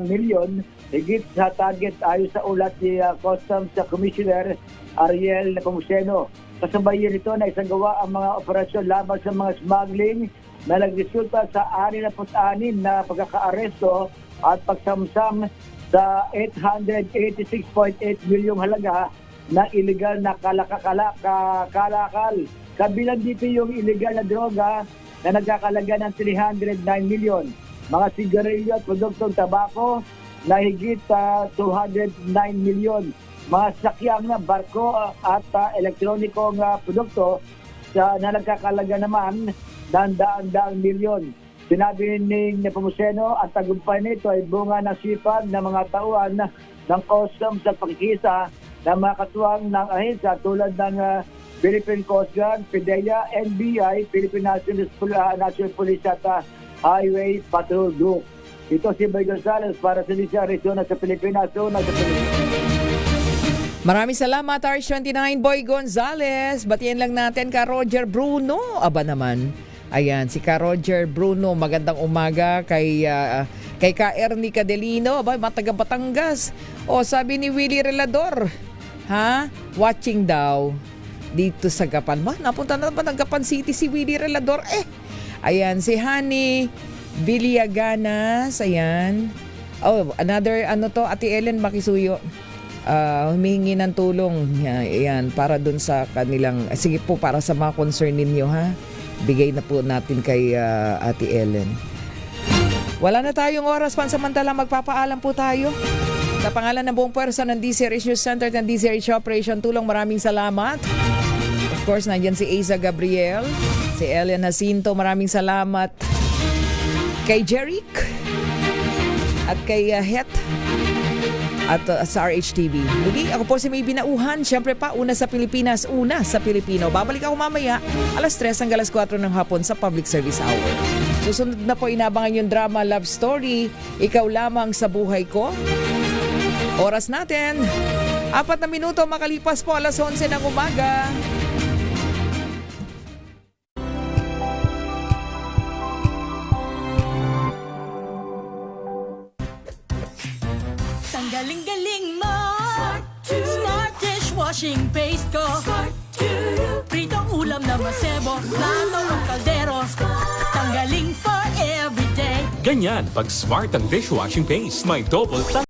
million, higit sa target ayon sa ulat ni Customs Commissioner Ariel Nepomuceno. Kasabay nito na isagawa ang mga operasyon laban sa mga smuggling na nagresulta sa 66 na pagkakaaresto at pagsamsam sa 886.8 milyong halaga na illegal na kalakal. Kabilang dito yung illegal na droga na nagkakalaga ng 309 milyon. Mga sigarilyo at produktong tabako na higit 209 milyon. Mga sakyang na barko at elektronikong produkto na nagkakalaga naman ng daang milyon. Sinabi ni Nepomuceno at tagumpay nito ay bunga ng sipag ng mga tauhan ng Customs sa pagkikisa ng mga katuwang ng ahensya tulad ng Philippine Coast Guard, PDEA, NBI, Philippine National Police at Highway Patrol Group. Ito si Boy Gonzales para sa Lisa Arizona sa Pilipinas. Maraming salamat, RH29 Boy Gonzales. Batiyan lang natin ka Roger Bruno. Aba naman. Ayan, si ka Roger Bruno. Magandang umaga kay ka Ernie Cadelino. Aba, mataga Batangas. O, sabi ni Willie Relador. Ha? Watching daw. Dito sa Gapan. Napunta na ba ng Gapan City si Willie Relador? Ayan, si Honey Villaganas. Ayan. Oh, another, Ate Ellen Makisuyo. Humihingi ng tulong ayan, para dun sa kanilang sige po, para sa mga concern ninyo ha, bigay na po natin kay Ate Ellen. Wala na tayong oras, pansamantala magpapaalam po tayo sa pangalan ng buong puwersa ng DZRH News Center ng DZRH Operation Tulong. Maraming salamat. Of course, nandyan si Asa Gabriel, si Elian Jacinto, maraming salamat kay Jeric at kay Het at sa RHTV. Muli, ako po si May Binauhan. Siyempre pa, una sa Pilipinas, una sa Pilipino. Babalik ako mamaya, alas 3 hanggang alas 4 ng hapon sa Public Service Hour. Susunod na po, inabangan yung drama Love Story, Ikaw Lamang sa Buhay Ko. Oras natin, 4 na minuto makalipas po alas 11 ng umaga. Galing-galing mo, Smart dishwashing paste ko, pritong ulam na masebo, plato o kaldero, tanggaling for everyday. Ganyan pag Smart ang dishwashing paste. May double